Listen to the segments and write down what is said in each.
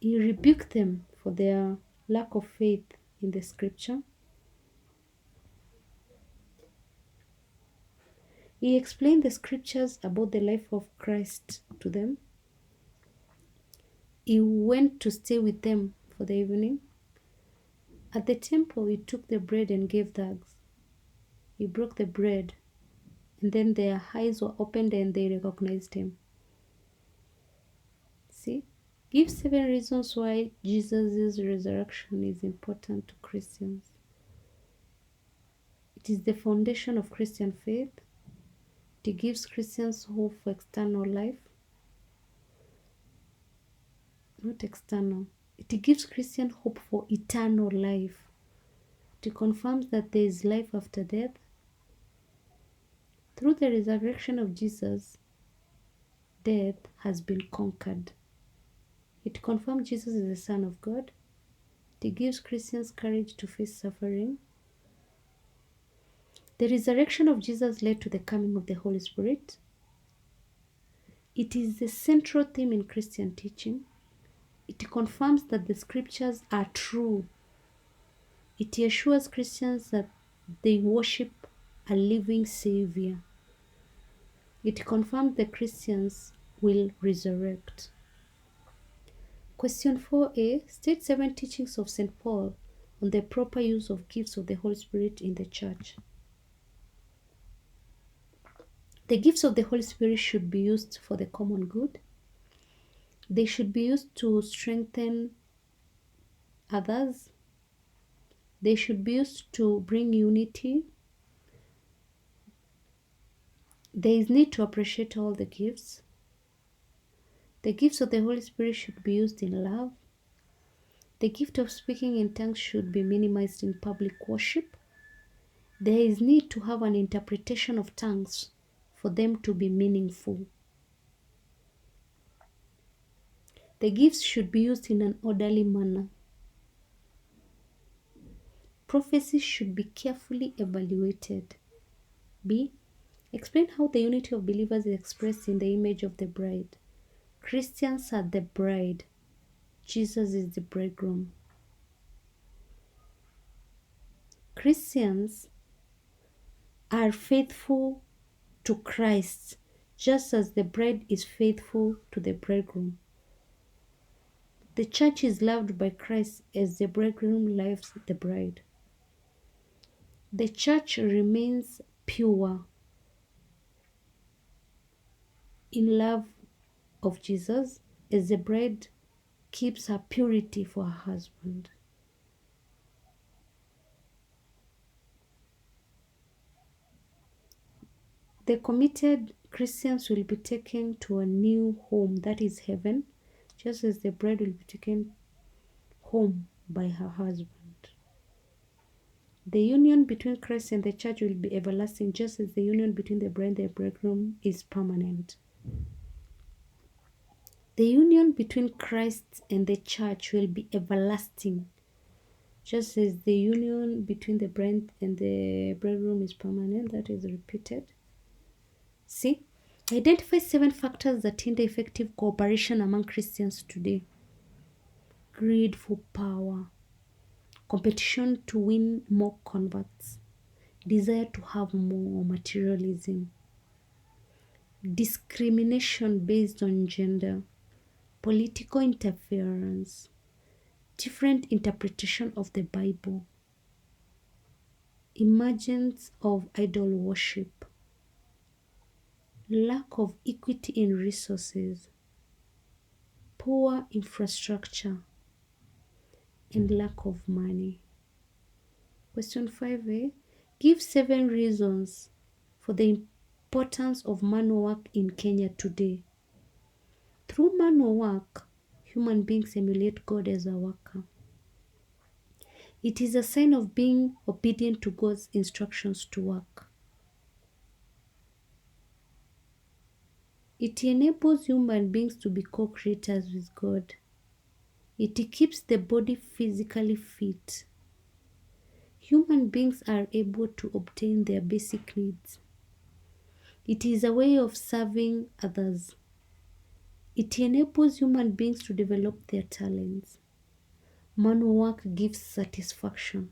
He rebuked them for their lack of faith in the scripture. He explained the scriptures about the life of Christ to them. He went to stay with them for the evening. At the temple, he took the bread and gave thanks. He broke the bread, and then their eyes were opened and they recognized him. See? Give 7 reasons why Jesus' resurrection is important to Christians. It is the foundation of Christian faith. It gives Christians hope for external life. Not external. It gives Christian hope for eternal life. It confirms that there is life after death. Through the resurrection of Jesus, death has been conquered. It confirms Jesus is the Son of God. It gives Christians courage to face suffering. The resurrection of Jesus led to the coming of the Holy Spirit. It is the central theme in Christian teaching. It confirms that the scriptures are true. It assures Christians that they worship a living Savior. It confirms that Christians will resurrect. Question 4a. State 7 teachings of St. Paul on the proper use of gifts of the Holy Spirit in the church. The gifts of the Holy Spirit should be used for the common good. They should be used to strengthen others. They should be used to bring unity. There is need to appreciate all the gifts. The gifts of the Holy Spirit should be used in love. The gift of speaking in tongues should be minimized in public worship. There is need to have an interpretation of tongues for them to be meaningful. The gifts should be used in an orderly manner. Prophecy should be carefully evaluated. B. Explain how the unity of believers is expressed in the image of the bride. Christians are the bride. Jesus is the bridegroom. Christians are faithful to Christ, just as the bride is faithful to the bridegroom. The church is loved by Christ as the bridegroom loves the bride. The church remains pure in love of Jesus as the bride keeps her purity for her husband. The committed Christians will be taken to a new home, that is heaven, just as the bride will be taken home by her husband. The union between Christ and the church will be everlasting, just as the union between the bride and the bridegroom is permanent. The union between Christ and the church will be everlasting, just as the union between the bride and the bridegroom is permanent. That is repeated. See? Identify 7 factors that hinder effective cooperation among Christians today. Greed for power, competition to win more converts, desire to have more, materialism, discrimination based on gender, political interference, different interpretation of the Bible, emergence of idol worship, lack of equity in resources, poor infrastructure, and lack of money. Question 5a. Give 7 reasons for the importance of manual work in Kenya today. Through manual work, human beings emulate God as a worker. It is a sign of being obedient to God's instructions to work. It enables human beings to be co-creators with God. It keeps the body physically fit. Human beings are able to obtain their basic needs. It is a way of serving others. It enables human beings to develop their talents. Manual work gives satisfaction.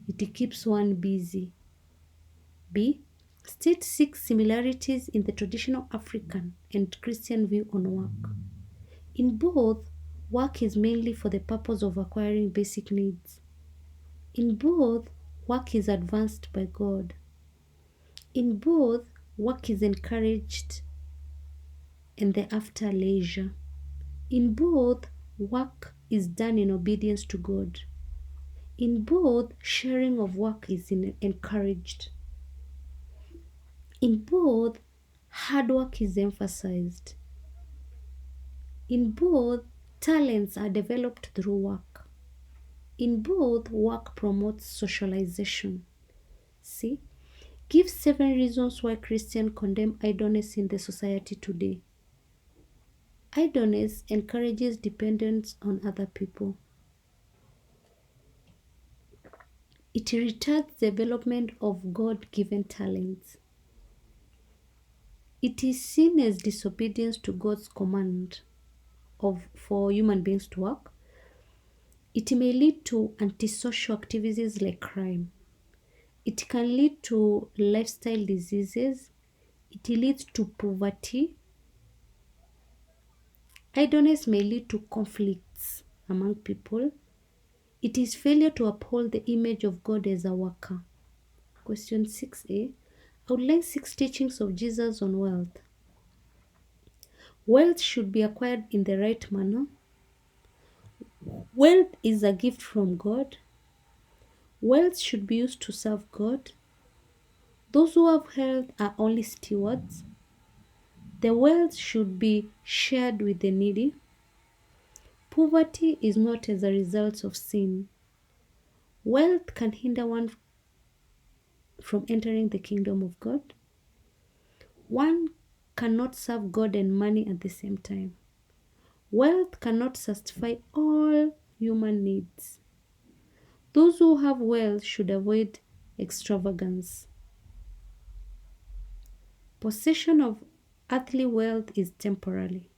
It keeps one busy. B. State six similarities in the traditional African and Christian view on work. In both, work is mainly for the purpose of acquiring basic needs. In both, work is advanced by God. In both, work is encouraged and thereafter leisure. In both, work is done in obedience to God. In both, sharing of work is encouraged. In both, hard work is emphasized. In both, talents are developed through work. In both, work promotes socialization. See? Give 7 reasons why Christians condemn idleness in the society today. Idleness encourages dependence on other people. It retards the development of God-given talents. It is seen as disobedience to God's command for human beings to work. It may lead to antisocial activities like crime. It can lead to lifestyle diseases. It leads to poverty. Idleness may lead to conflicts among people. It is failure to uphold the image of God as a worker. Question 6a. Outline 6 teachings of Jesus on wealth. Wealth should be acquired in the right manner. Wealth is a gift from God. Wealth should be used to serve God. Those who have health are only stewards. The wealth should be shared with the needy. Poverty is not as a result of sin. Wealth can hinder one from entering the kingdom of God. One cannot serve God and money at the same time. Wealth cannot satisfy all human needs. Those who have wealth should avoid extravagance. Possession of earthly wealth is temporary.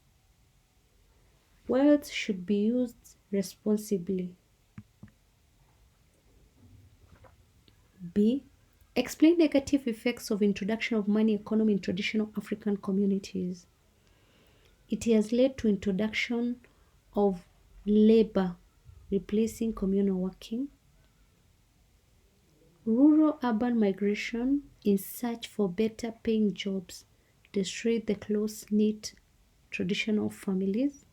Wealth should be used responsibly. B. Explain negative effects of introduction of money economy in traditional African communities. It has led to introduction of labor replacing communal working, rural-urban migration in search for better paying jobs destroyed the close-knit traditional families,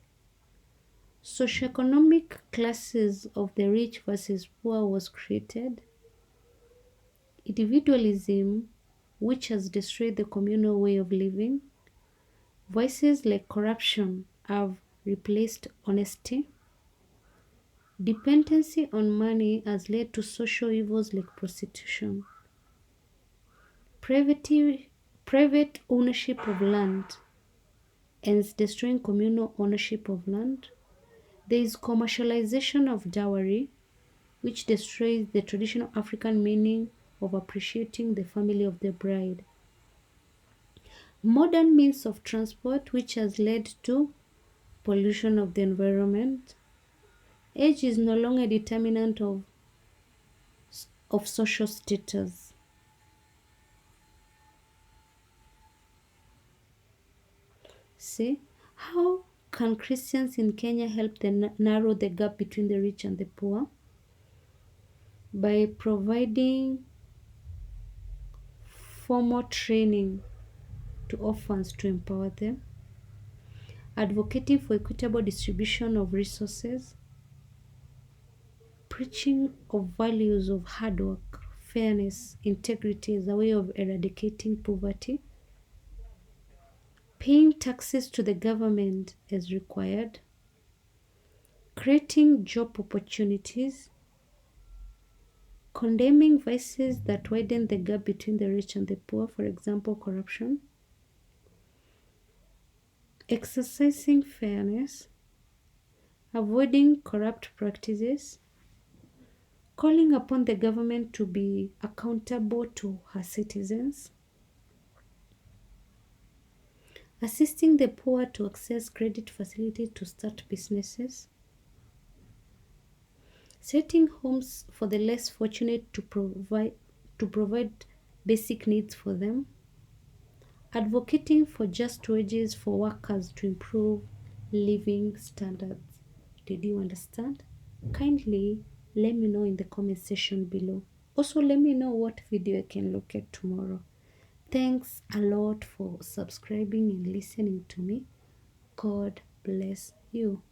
socioeconomic classes of the rich versus poor was created, individualism, which has destroyed the communal way of living, voices like corruption have replaced honesty, dependency on money has led to social evils like prostitution, private ownership of land, hence destroying communal ownership of land. There is commercialization of dowry, which destroys the traditional African meaning of appreciating the family of the bride. Modern means of transport, which has led to pollution of the environment. Age is no longer a determinant of social status. See, how can Christians in Kenya help narrow the gap between the rich and the poor? By providing formal training to orphans to empower them, advocating for equitable distribution of resources, preaching of values of hard work, fairness, integrity as a way of eradicating poverty, paying taxes to the government as required, creating job opportunities, condemning vices that widen the gap between the rich and the poor, for example, corruption, exercising fairness, avoiding corrupt practices, calling upon the government to be accountable to her citizens, assisting the poor to access credit facilities to start businesses, setting homes for the less fortunate to provide basic needs for them, advocating for just wages for workers to improve living standards. Did you understand? Kindly let me know in the comment section below. Also, let me know what video I can look at tomorrow. Thanks a lot for subscribing and listening to me. God bless you.